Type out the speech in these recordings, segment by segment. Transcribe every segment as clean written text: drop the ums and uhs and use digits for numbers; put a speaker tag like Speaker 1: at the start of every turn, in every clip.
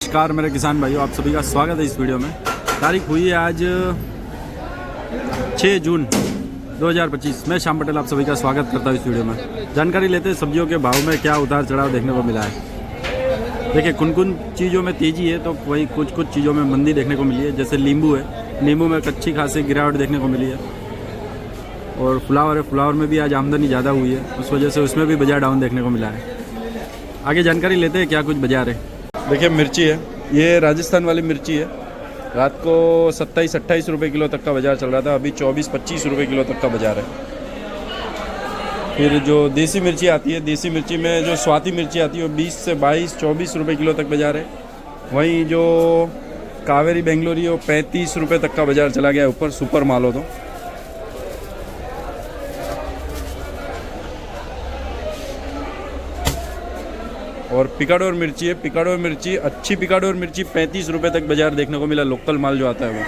Speaker 1: नमस्कार मेरे किसान भाइयों, आप सभी का स्वागत है इस वीडियो में। तारीख हुई है आज 6 जून 2025। मैं श्याम पटेल आप सभी का स्वागत करता हूँ इस वीडियो में। जानकारी लेते हैं सब्जियों के भाव में क्या उतार चढ़ाव देखने को मिला है। देखिए कुन चीज़ों में तेज़ी है तो वहीं कुछ चीज़ों में मंदी देखने को मिली है। जैसे नींबू है, नींबू में अच्छी खासी गिरावट देखने को मिली है। और फ्लावर है, फ्लावर में भी आज आमदनी ज़्यादा हुई है, उस वजह से उसमें भी बाजार डाउन देखने को मिला है। आगे जानकारी लेते हैं क्या कुछ बाजार है। देखिए मिर्ची है, ये राजस्थान वाली मिर्ची है। रात को 27-28 रुपये किलो तक का बाज़ार चल रहा था, अभी 24-25 रुपये किलो तक का बाज़ार है। फिर जो देसी मिर्ची आती है, देसी मिर्ची में जो स्वाति मिर्ची आती है वो 20 से 22-24 रुपये किलो तक बाज़ार है। वहीं जो कावेरी बेंगलोरी है वो 35 रुपये तक का बाज़ार चला गया है ऊपर, सुपर माल हो तो। और पिकाडोर मिर्ची है, पिकाडोर मिर्ची अच्छी पिकाडोर मिर्ची 35 रुपये तक बाज़ार देखने को मिला। लोकल माल जो आता है वो।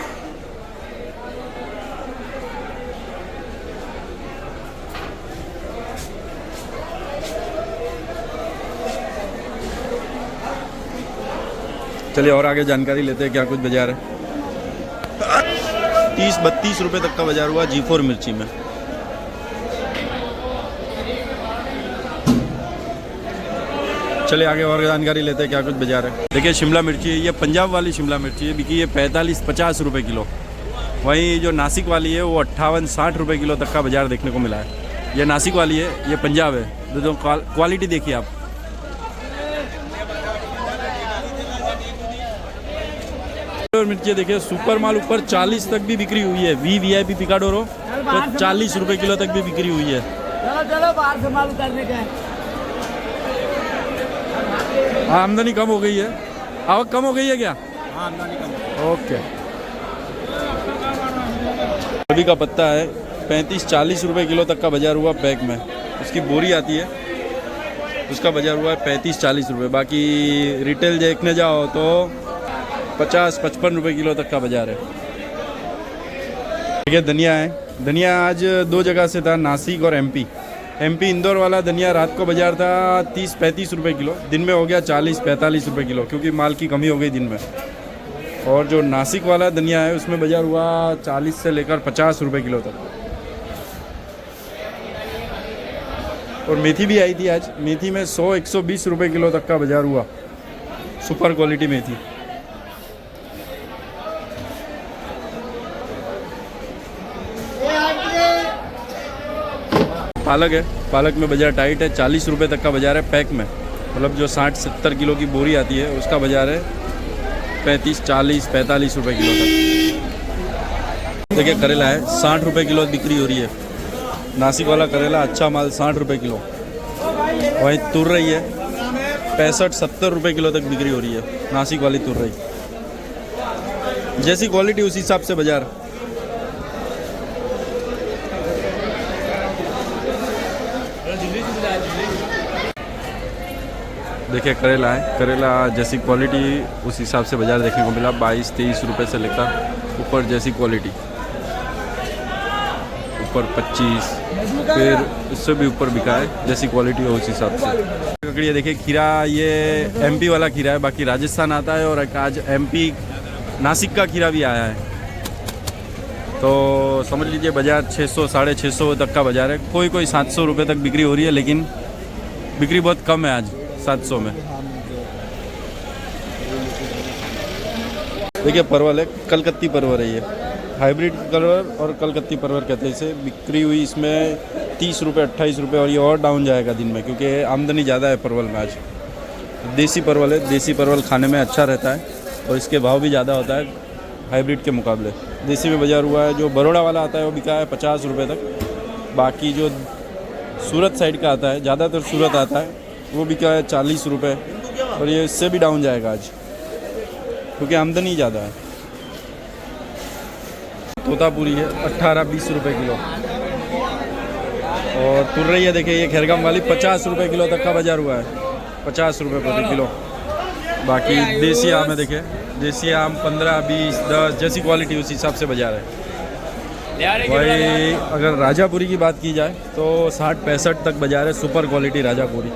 Speaker 1: चलिए और आगे जानकारी लेते हैं क्या कुछ बाज़ार है। 30-32 रुपये तक का बाज़ार हुआ G4 मिर्ची में। चलिए आगे और जानकारी लेते हैं क्या कुछ बाजार है। देखिए शिमला मिर्ची है, ये पंजाब वाली शिमला मिर्ची है, बिकी है 45-50 रुपये किलो। वहीं जो नासिक वाली है वो 58-60 रुपये किलो तक का बाजार देखने को मिला है। ये नासिक वाली है, ये पंजाब है। तो क्वालिटी देखिए आप। मिर्ची देखिए सुपर माल ऊपर 40 तक भी बिक्री हुई है। VIP पिकाडोर हो तो 40 रुपये किलो तक भी बिक्री हुई है।
Speaker 2: चलो बाहर से माल उतारने का।
Speaker 1: आमदनी कम हो गई है, आवक कम हो गई है क्या?
Speaker 2: हाँ आमदनी कम।
Speaker 1: ओके। अभी का पत्ता है 35-40 रुपये किलो तक का बाजार हुआ पैक में। उसकी बोरी आती है, उसका बाजार हुआ है 35-40 रुपये। बाकी रिटेल देखने जाओ तो 50-55 रुपये किलो तक का बाजार है। देखिए धनिया है, धनिया आज 2 जगह से था, नासिक और MP इंदौर वाला धनिया रात को बाजार था 30-35 रुपये किलो, दिन में हो गया 40-45 रुपये किलो, क्योंकि माल की कमी हो गई दिन में। और जो नासिक वाला धनिया है उसमें बाजार हुआ 40 से लेकर 50 रुपये किलो तक। और मेथी भी आई थी आज, मेथी में 100-120 रुपये किलो तक का बाजार हुआ, सुपर क्वालिटी मेथी। पालक है, पालक में बाजार टाइट है, 40 रुपये तक का बाजार है पैक में। मतलब जो 60-70 किलो की बोरी आती है उसका बाजार है 35-40-45 रुपये किलो तक। देखिए करेला है 60 रुपये किलो बिक्री हो रही है। नासिक वाला करेला अच्छा माल 60 रुपये किलो। वहीं तुर रही है 65-70 रुपये किलो तक बिक्री हो रही है, नासिक वाली तुर रही। जैसी क्वालिटी उसी हिसाब से बाजार। देखिए करेला है, करेला जैसी क्वालिटी उस हिसाब से बाजार देखने को मिला। 22-23 रुपये से लेकर ऊपर जैसी क्वालिटी, ऊपर 25, फिर उससे भी ऊपर बिका है जैसी क्वालिटी हो उस हिसाब से। ककड़ी देखिए खीरा, ये MP वाला खीरा है, बाकी राजस्थान आता है। और आज MP नासिक का खीरा भी आया है, तो समझ लीजिए बाजार 600-650 तक का बाजार है। कोई 700 रुपये तक बिक्री हो रही है, लेकिन बिक्री बहुत कम है आज 700 में। देखिए परवल है, कलकत्ती परवल है, ये हाइब्रिड परवल और कलकत्ती परवल कहते हैं इसे। बिक्री हुई इसमें 30 रुपये 28 रुपये, और ये और डाउन जाएगा दिन में क्योंकि आमदनी ज़्यादा है परवल में आज। देसी परवल है, देसी परवल खाने में अच्छा रहता है और इसके भाव भी ज़्यादा होता है हाइब्रिड के मुकाबले। देसी में बाजार हुआ है, जो बड़ौदा वाला आता है वो बिका है 50 रुपये तक। बाकी जो सूरत साइड का आता है, ज़्यादातर सूरत आता है, वो बिका है 40 रुपये। और ये इससे भी डाउन जाएगा आज क्योंकि आमदनी ज़्यादा है। तोतापुरी है 18-20 रुपये किलो। और तुर्रई है, देखिए ये खैरगाम वाली 50 रुपये किलो तक का बाजार हुआ है, 50 रुपये प्रति किलो। बाकी देसी आम है, देखिए देसी आम 15-20-10 जैसी क्वालिटी उस हिसाब से बाजार है। भाई अगर राजापुरी की बात की जाए तो 60-65 तक बाजार है, सुपर क्वालिटी राजापुरी।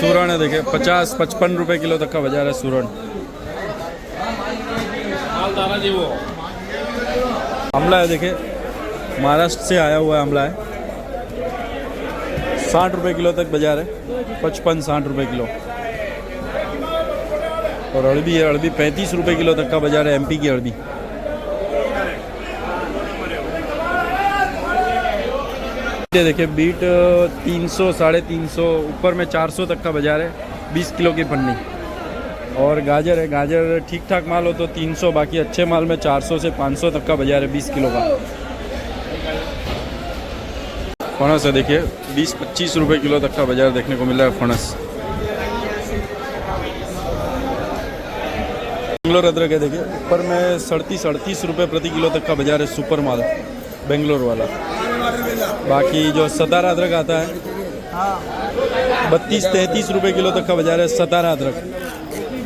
Speaker 1: सूरण है देखिए 50-55 रुपए किलो तक का बाजार है सूरण। आंवला है देखिए, महाराष्ट्र से आया हुआ आंवला है, 60 रुपए किलो तक बाजार है, 55-60 रुपए किलो। और अरबी है, अरबी 35 रुपए किलो तक का बाजार है, एमपी की अरबी। ये देखिए बीट 300-350, ऊपर में 400 तक का बाजार है, 20 किलो की पन्नी। और गाजर है, गाजर ठीक ठाक माल हो तो 300, बाकी अच्छे माल में 400 से 500 तक का बाजार है, 20 किलो का। फणस है देखिए, 20-25 रुपए किलो तक का बाजार देखने को मिल रहा है फणस। बेंगलोर अदरक है देखिए, ऊपर में 37-38 रुपए प्रति किलो तक का बाजार है, सुपर माल बेंगलोर वाला। बाकी जो सतारा अदरक आता है 32-33 रुपए किलो तक का बाजार है, सतारा अदरक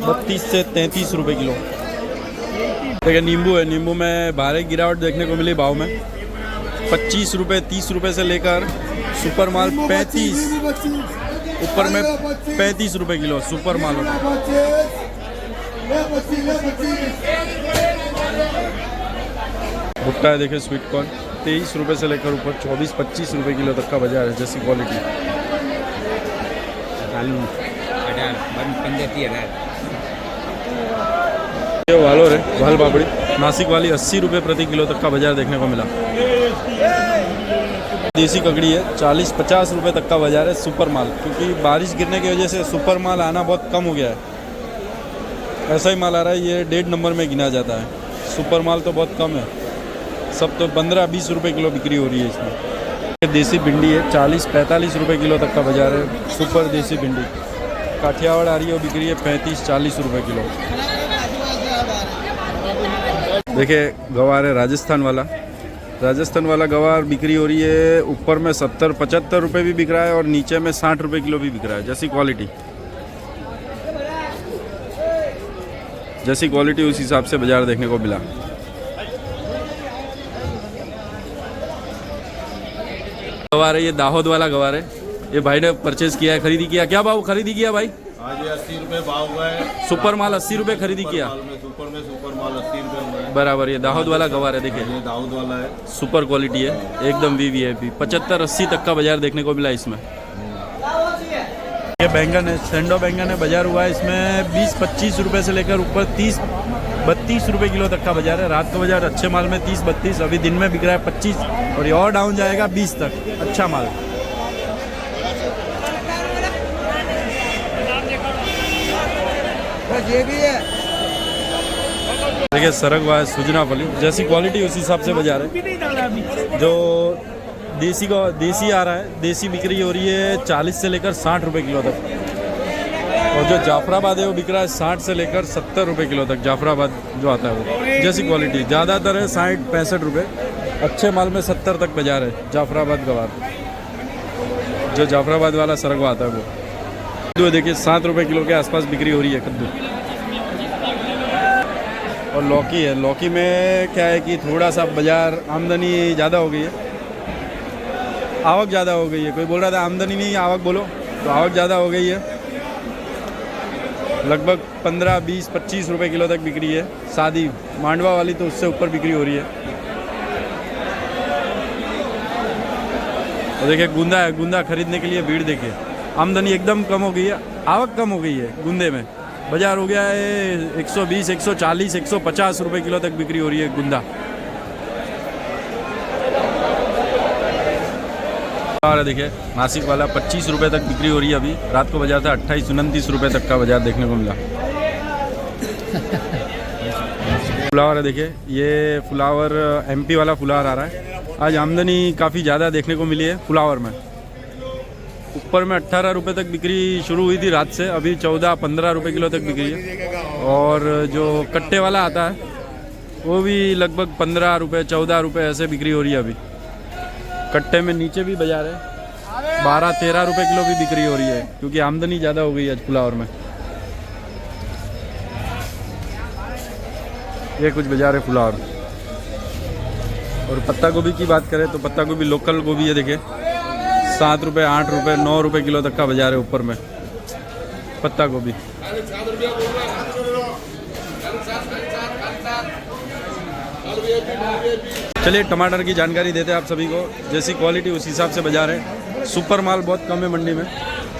Speaker 1: 32 से 33 रुपए किलो। देखिए नींबू है, नींबू में भारी गिरावट देखने को मिली भाव में, 25 रुपए 30 रुपए से लेकर सुपर माल 35, ऊपर में 35 रुपए किलो सुपर माल होता है। भुट्टा है देखिए, स्वीट कॉर्न 23 रुपए से लेकर ऊपर 24-25 रुपए किलो तक का बाजार है, जैसी क्वालिटी। ये वालोर है, वाल पापड़ी नासिक वाली 80 रुपए प्रति किलो तक का बाजार देखने को मिला। देसी ककड़ी है, 40-50 रुपए तक का बाजार है, सुपर माल, क्योंकि बारिश गिरने की वजह से सुपर माल आना बहुत कम हो गया है। ऐसा ही माल आ रहा है, ये 1.5 नंबर में गिना जाता है, सुपर माल तो बहुत कम है, सब तो 15-20 रुपए किलो बिक्री हो रही है इसमें। देसी भिंडी है, 40-45 रुपए किलो तक का बाजार है, सुपर देसी भिंडी। काठियावाड़ आ रही है, वो बिक्री है 35-40 रुपए किलो। देखिए गवार है, राजस्थान वाला गवार बिक्री हो रही है, ऊपर में 70-75 रुपए भी बिक रहा है और नीचे में 60 रुपए किलो भी बिक रहा है, जैसी क्वालिटी उस हिसाब से बाजार देखने को मिला। गवार है, ये दाहोद वाला गवार है, ये भाई ने परचेज किया है, खरीदी किया। क्या भाव खरीदी किया भाई?
Speaker 3: आज 80 रुपए भाव हुआ है।
Speaker 1: सुपर माल 80 रुपए खरीदी किया,
Speaker 3: सुपर माल 80 रुपए हुआ है
Speaker 1: बराबर। ये दाहोद वाला गवार है, देखिए
Speaker 3: ये दाऊद वाला है,
Speaker 1: सुपर क्वालिटी है, एकदम वीवीआईपी। 75-80 तक का बाजार देखने को मिला इसमें। ये बैंगन है, सेंडो बैंगन है, बाजार हुआ है इसमें 20-25 रुपए से लेकर ऊपर 30-32 रुपए किलो तक का बाजार है। रात का बाजार अच्छे माल में 30-32, अभी दिन में बिक रहा है 25 और ये और डाउन जाएगा 20 तक, अच्छा माल।
Speaker 2: ये भी है
Speaker 1: देखिए सरग हुआ है, सुजना फली, जैसी क्वालिटी उस हिसाब से बाजार है। जो देसी आ रहा है, देसी बिक्री हो रही है 40 से लेकर 60 रुपए किलो तक, और जो जाफराबाद है वो बिक रहा है 60 से लेकर 70 रुपए किलो तक। जाफराबाद जो आता है वो, जैसी क्वालिटी ज़्यादातर है 60-65 रुपए, अच्छे माल में 70 तक बाजार है। जाफराबाद गवार, जो जाफराबाद वाला सरग आता है वो। कद्दू देखिए 7 रुपए किलो के आसपास बिक्री हो रही है कद्दू। और लौकी है, लौकी में क्या है कि थोड़ा सा बाजार आमदनी ज़्यादा हो गई है, आवक ज़्यादा हो गई है। कोई बोल रहा था आमदनी नहीं आवक बोलो, तो आवक ज़्यादा हो गई है, लगभग 15-20-25 रुपए किलो तक बिक्री है। शादी मांडवा वाली तो उससे ऊपर बिक्री हो रही है। और देखिए गुंदा है, गुंदा खरीदने के लिए भीड़ देखिए, आमदनी एकदम कम हो गई है, आवक कम हो गई है गुंदे में। बाजार हो गया है 120, 140, 150 रुपए किलो तक बिक्री हो रही है गुंदा। और देखिए नासिक वाला 25 रुपए तक बिक्री हो रही है, अभी रात को बाजार था 28-29 रुपए तक का बाजार देखने को मिला। फ्लावर है देखिए, ये फ्लावर एमपी वाला फ्लावर आ रहा है। आज आमदनी काफ़ी ज़्यादा देखने को मिली है फ्लावर में। ऊपर में 18 रुपए तक बिक्री शुरू हुई थी रात से, अभी 14-15 रुपए किलो तक बिक्री है। और जो कट्टे वाला आता है वो भी लगभग 15 रुपए 14 रुपए ऐसे बिक्री हो रही है अभी। कट्टे में नीचे भी बाजार है, 12-13 रुपए किलो भी बिक्री हो रही है, क्योंकि आमदनी ज़्यादा हो गई है आज फ्लावर में। ये कुछ बाजार है फ्लावर। और पत्ता गोभी की बात करें तो पत्ता गोभी लोकल गोभी है देखिए, 7 रुपए 8 रुपए 9 रुपए किलो तक का बाजार है ऊपर में। पत्ता गोभी। चलिए टमाटर की जानकारी देते हैं आप सभी को। जैसी क्वालिटी उस हिसाब से बाजार है। सुपर माल बहुत कम है मंडी में।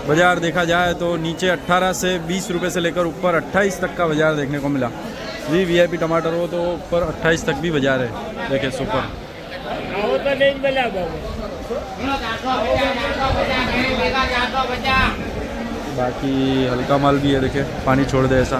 Speaker 1: बाजार देखा जाए तो नीचे 18 से 20 रुपए से लेकर ऊपर 28 तक का बाजार देखने को मिला। वीआईपी टमाटर हो तो ऊपर 28 तक भी बाजार है। देखिए सुपर। बाकी हल्का माल भी है, देखिए पानी छोड़ दे ऐसा।